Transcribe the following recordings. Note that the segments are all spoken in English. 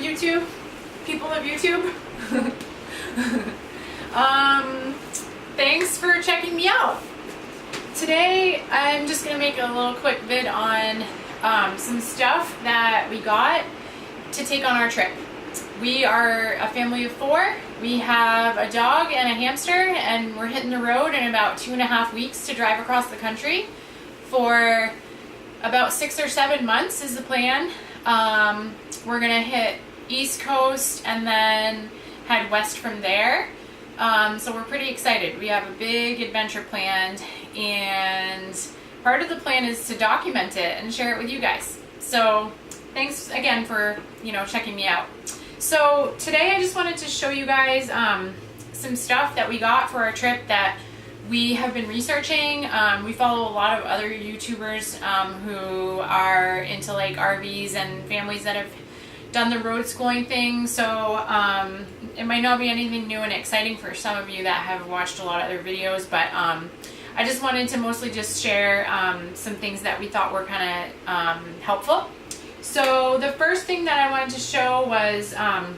YouTube, people of YouTube. Thanks for checking me out. Today I'm just gonna make a little quick vid on some stuff that we got to take on our trip. We are a family of 4. We have a dog and a hamster, and we're hitting the road in about 2.5 weeks to drive across the country for about 6 or 7 months is the plan. We're gonna hit East Coast and then head west from there. So we're pretty excited. We have a big adventure planned, and part of the plan is to document it and share it with you guys. So thanks again for, checking me out. So today I just wanted to show you guys some stuff that we got for our trip that we have been researching. We follow a lot of other YouTubers who are into like RVs and families that have done the road schooling thing. So it might not be anything new and exciting for some of you that have watched a lot of other videos, but I just wanted to mostly just share some things that we thought were kind of helpful. So the first thing that I wanted to show was some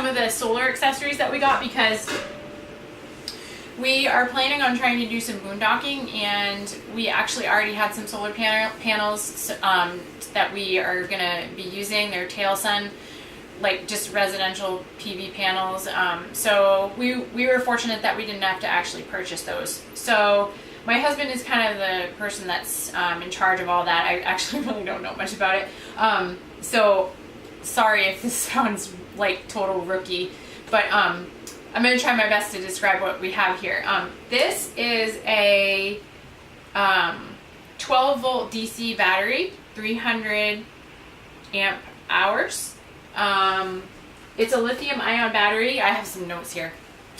of the solar accessories that we got, because we are planning on trying to do some boondocking, and we actually already had some solar panels that we are going to be using. They're tail sun, like just residential PV panels. So we were fortunate that we didn't have to actually purchase those. So my husband is kind of the person that's in charge of all that. I actually really don't know much about it. So sorry if this sounds like total rookie, but I'm going to try my best to describe what we have here. This is a 12 volt DC battery, 300 amp hours. It's a lithium ion battery. I have some notes here.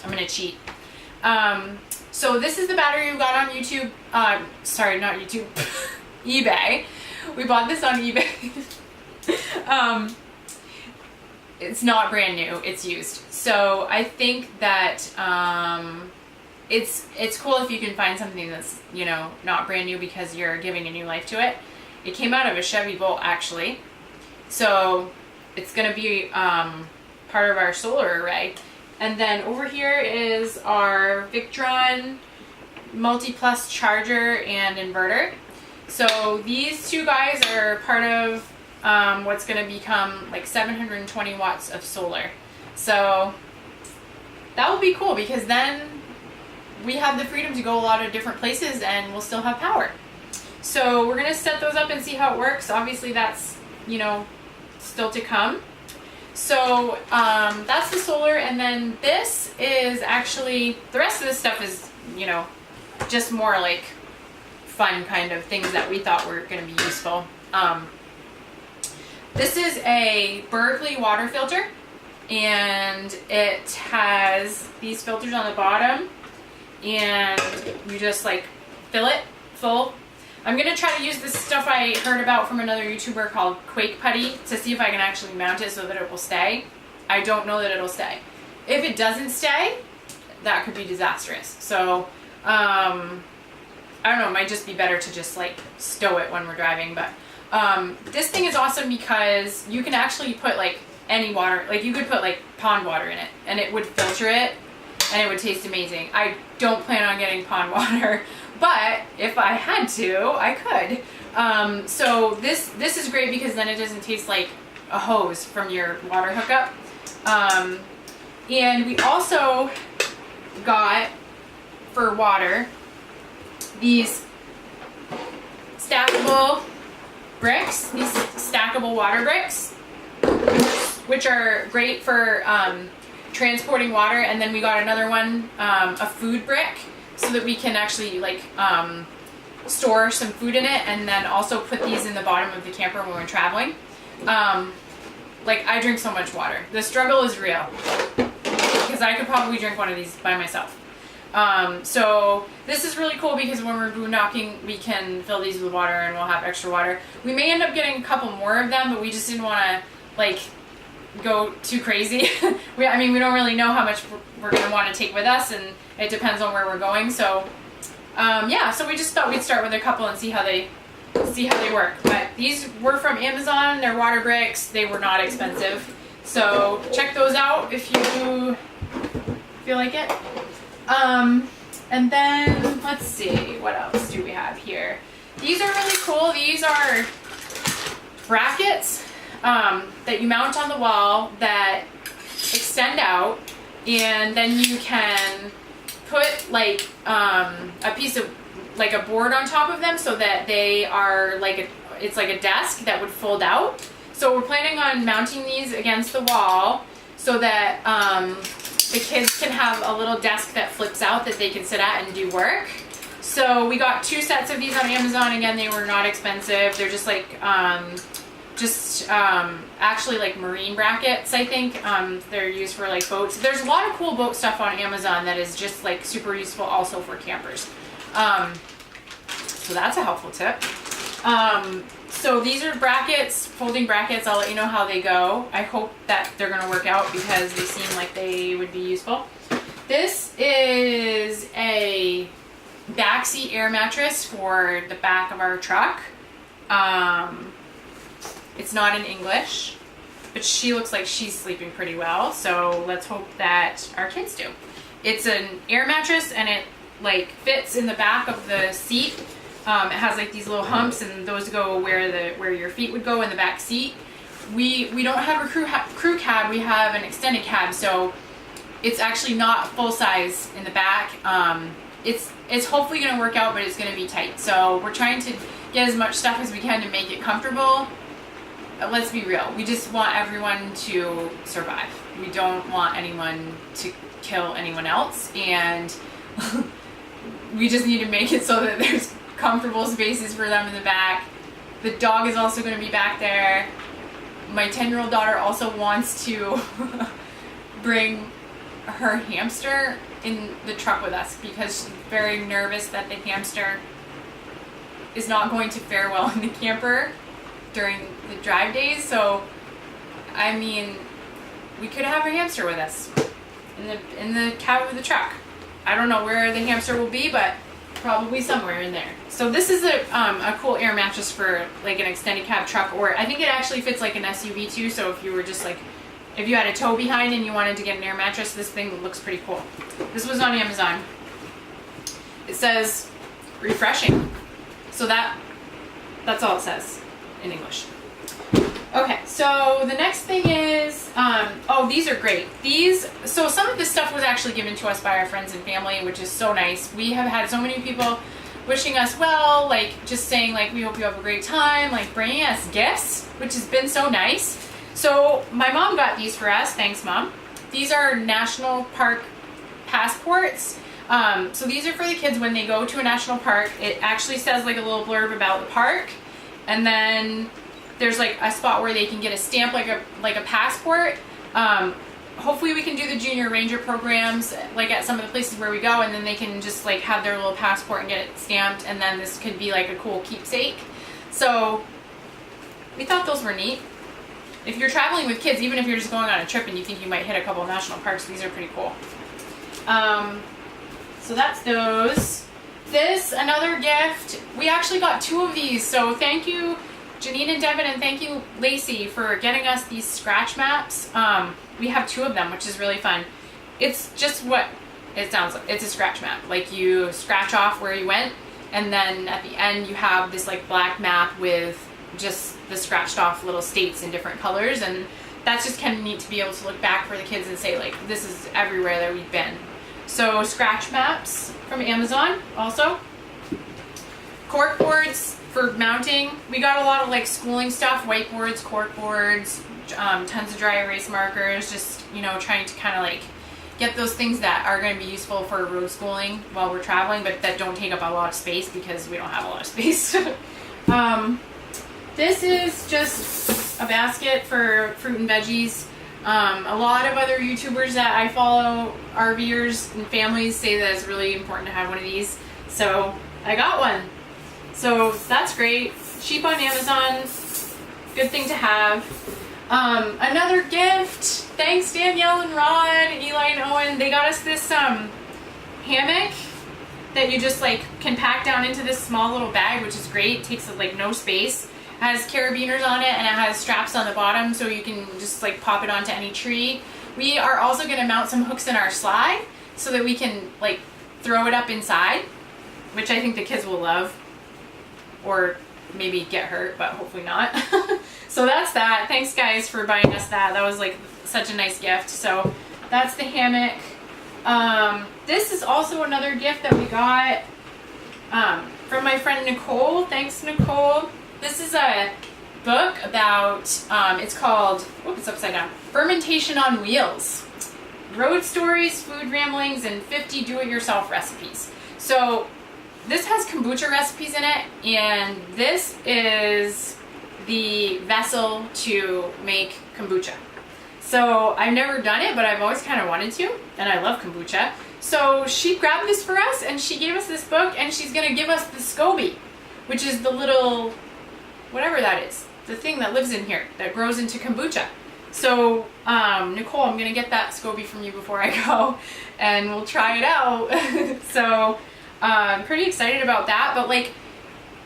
I'm going to cheat. So this is the battery we got on YouTube. Sorry, not YouTube. eBay. We bought this on eBay. It's not brand new. It's used. So I think that it's cool if you can find something that's not brand new, because you're giving a new life to it. It came out of a Chevy Bolt actually. So it's going to be part of our solar array. And then over here is our Victron Multi-Plus charger and inverter. So these two guys are part of what's going to become like 720 watts of solar. So that will be cool, because then we have the freedom to go a lot of different places and we'll still have power. So we're going to set those up and see how it works. Obviously that's, still to come. So that's the solar, and then this is actually, the rest of this stuff is, just more like fun kind of things that we thought were going to be useful. This is a Berkeley water filter, and it has these filters on the bottom, and you just like fill it full. I'm going to try to use this stuff I heard about from another YouTuber called Quake Putty to see if I can actually mount it so that it will stay. I don't know that it'll stay. If it doesn't stay, that could be disastrous. So, I don't know, it might just be better to just like stow it when we're driving. But this thing is awesome because you can actually put like any water, like you could put like pond water in it and it would filter it and it would taste amazing. I don't plan on getting pond water, but if I had to, I could. So this is great because then it doesn't taste like a hose from your water hookup. And we also got, for water, these stackable bricks, these stackable water bricks, which are great for transporting water. And then we got another one, a food brick, so that we can actually like store some food in it, and then also put these in the bottom of the camper when we're traveling. Like, I drink so much water. The struggle is real, because I could probably drink one of these by myself. So this is really cool because when we're boondocking, we can fill these with water and we'll have extra water. We may end up getting a couple more of them, but we just didn't want to like go too crazy. I mean, we don't really know how much we're going to want to take with us, and it depends on where we're going. So yeah, so we just thought we'd start with a couple and see how they see how they work. But these were from Amazon. They're water bricks. They were not expensive. So check those out if you feel like it. And then let's see, what else do we have here? These are really cool. These are brackets that you mount on the wall that extend out, and then you can put like a piece of like a board on top of them so that they are like it's like a desk that would fold out. So we're planning on mounting these against the wall so that the kids can have a little desk that flips out that they can sit at and do work. So we got 2 sets of these on Amazon. Again, they were not expensive. They're just like actually like marine brackets, I think. They're used for like boats. There's a lot of cool boat stuff on Amazon that is just like super useful also for campers. So that's a helpful tip. So these are brackets, folding brackets. I'll let you know how they go. I hope that they're going to work out because they seem like they would be useful. This is a backseat air mattress for the back of our truck. It's not in English, but she looks like she's sleeping pretty well. So let's hope that our kids do. It's an air mattress and it like fits in the back of the seat. It has like these little humps, and those go where your feet would go in the back seat. We don't have a crew cab. We have an extended cab, so it's actually not full size in the back. It's hopefully going to work out, but it's going to be tight. So we're trying to get as much stuff as we can to make it comfortable. Let's be real. We just want everyone to survive. We don't want anyone to kill anyone else, and we just need to make it so that there's comfortable spaces for them in the back. The dog is also going to be back there. My 10-year-old daughter also wants to bring her hamster in the truck with us because she's very nervous that the hamster is not going to fare well in the camper during the drive days. So, I mean, we could have a hamster with us in the cab of the truck. I don't know where the hamster will be, but probably somewhere in there. So this is a cool air mattress for like an extended cab truck, or I think it actually fits like an SUV too. So if you were just like, if you had a tow behind and you wanted to get an air mattress, this thing looks pretty cool. This was on Amazon. It says refreshing. So that's all it says in English. Okay, so the next thing is, oh, these are great. So some of this stuff was actually given to us by our friends and family, which is so nice. We have had so many people wishing us well, like just saying like, we hope you have a great time, like bringing us gifts, which has been so nice. So my mom got these for us. Thanks, Mom. These are national park passports. So these are for the kids when they go to a national park. It actually says like a little blurb about the park, and then there's like a spot where they can get a stamp like a passport. Hopefully we can do the junior ranger programs like at some of the places where we go, and then they can just like have their little passport and get it stamped, and then this could be like a cool keepsake. So we thought those were neat. If you're traveling with kids, even if you're just going on a trip and you think you might hit a couple of national parks, these are pretty cool. So that's those. This, another gift. We actually got 2 of these, so thank you Janine and Devin, and thank you Lacey for getting us these scratch maps. We have 2 of them, which is really fun. It's just what it sounds like. It's a scratch map. Like you scratch off where you went, and then at the end you have this like black map with just the scratched off little states in different colors, and that's just kind of neat to be able to look back for the kids and say like, this is everywhere that we've been. So scratch maps from Amazon also. Cork boards for mounting. We got a lot of like schooling stuff, whiteboards, cork boards, tons of dry erase markers, just, you know, trying to kind of like get those things that are going to be useful for road schooling while we're traveling, but that don't take up a lot of space because we don't have a lot of space. This is just a basket for fruit and veggies. A lot of other YouTubers that I follow, RVers and families, say that it's really important to have one of these. So I got one. So that's great. Cheap on Amazon. Good thing to have. Another gift. Thanks Danielle and Rod, Eli and Owen. They got us this hammock. that you just like can pack down into this small little bag, which is great. It takes like no space. It has carabiners on it, and it has straps on the bottom so you can just like pop it onto any tree. We are also going to mount some hooks in our slide so that we can like throw it up inside, which I think the kids will love, or maybe get hurt, but hopefully not. So that's that. Thanks guys for buying us that. That was like such a nice gift. So that's the hammock. This is also another gift that we got from my friend Nicole. Thanks, Nicole. This is a book about, it's called, it's upside down, Fermentation on Wheels. Road stories, food ramblings, and 50 do-it-yourself recipes. So this has kombucha recipes in it, and this is the vessel to make kombucha. So I've never done it, but I've always kind of wanted to, and I love kombucha. So she grabbed this for us, and she gave us this book, and she's going to give us the SCOBY, which is the little, whatever that is, the thing that lives in here that grows into kombucha. So Nicole, I'm going to get that SCOBY from you before I go, and we'll try it out. So I'm pretty excited about that. But like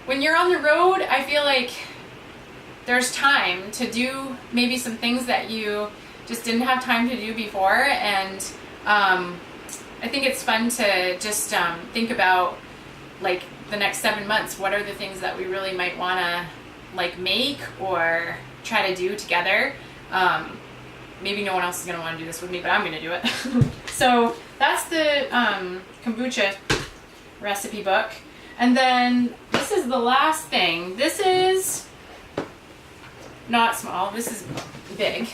when you're on the road, I feel like there's time to do maybe some things that you just didn't have time to do before, and I think it's fun to just think about like the next 7 months. What are the things that we really might want to like make or try to do together? Maybe no one else is going to want to do this with me, but I'm going to do it. So that's the kombucha recipe book. And then this is the last thing. This is not small. This is big.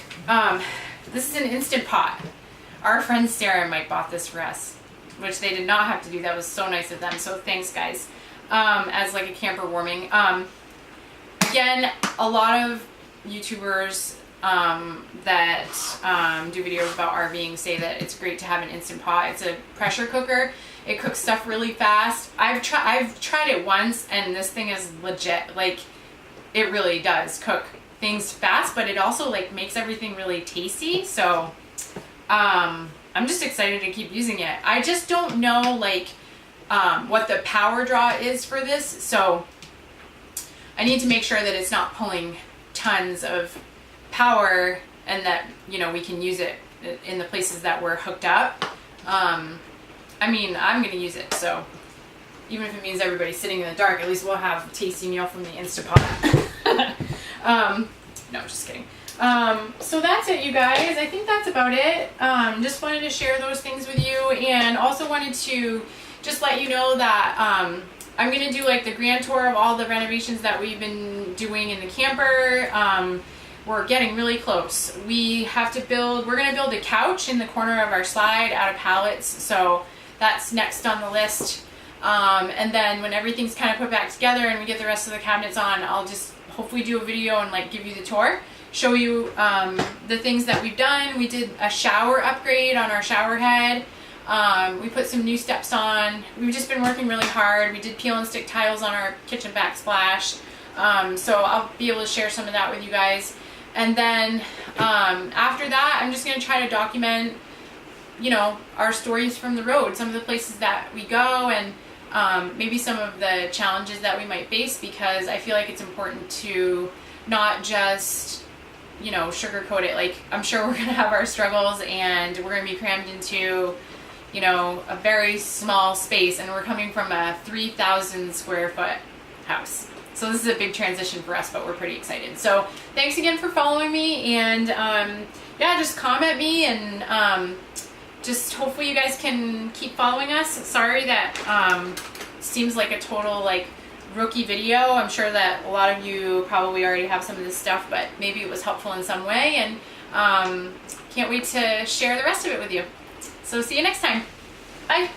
This is an Instant Pot. Our friend Sarah and Mike bought this for us, which they did not have to do. That was so nice of them. So thanks, guys. As like a camper warming. Again, a lot of YouTubers that do videos about RVing say that it's great to have an Instant Pot. It's a pressure cooker. It cooks stuff really fast. I've tried it once, and this thing is legit. Like, it really does cook things fast, but it also like makes everything really tasty. So I'm just excited to keep using it. I just don't know like what the power draw is for this, so I need to make sure that it's not pulling tons of power, and that, you know, we can use it in the places that we're hooked up. I mean, I'm going to use it, so even if it means everybody's sitting in the dark, at least we'll have a tasty meal from the Instapot. No, just kidding. So that's it, you guys. I think that's about it. Just wanted to share those things with you, and also wanted to just let you know that I'm going to do like the grand tour of all the renovations that we've been doing in the camper. We're getting really close. We're going to build a couch in the corner of our slide out of pallets, so that's next on the list. And then when everything's kind of put back together and we get the rest of the cabinets on, I'll just hopefully do a video and like give you the tour, show you the things that we've done. We did a shower upgrade on our shower head. We put some new steps on. We've just been working really hard. We did peel and stick tiles on our kitchen backsplash. So I'll be able to share some of that with you guys. And then after that, I'm just going to try to document, you know, our stories from the road, some of the places that we go, and maybe some of the challenges that we might face, because I feel like it's important to not just, you know, sugarcoat it. Like, I'm sure we're going to have our struggles, and we're going to be crammed into, you know, a very small space, and we're coming from a 3,000 square foot house. So this is a big transition for us, but we're pretty excited. So thanks again for following me, and yeah, just comment me, and just hopefully you guys can keep following us. Sorry that seems like a total like rookie video. I'm sure that a lot of you probably already have some of this stuff, but maybe it was helpful in some way, and can't wait to share the rest of it with you. So see you next time. Bye.